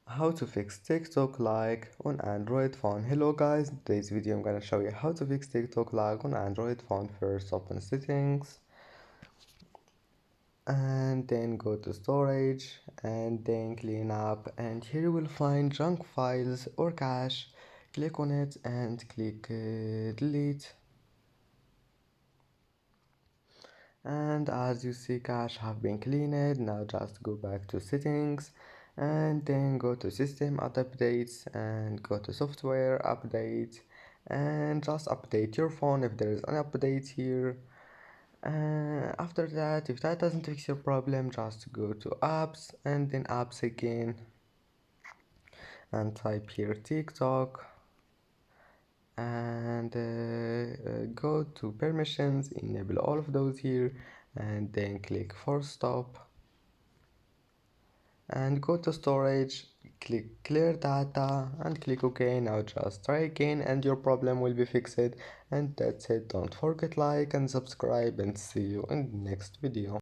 How to fix TikTok lag on Android phone. Hello guys, in today's video I'm gonna show you how to fix TikTok lag on Android phone. First open settings and then go to storage and then clean up, and here you will find junk files or cache. Click on it and click delete, and as you see cache have been cleaned. Now just go back to settings and then go to system updates and go to software update and just update your phone if there is an update here. After that, if that doesn't fix your problem, just go to apps and then apps again and type here TikTok and go to permissions, enable all of those here and then click force stop and go to storage, click clear data and click OK. Now just try again and your problem will be fixed, and that's it. Don't forget like and subscribe, and see you in the next video.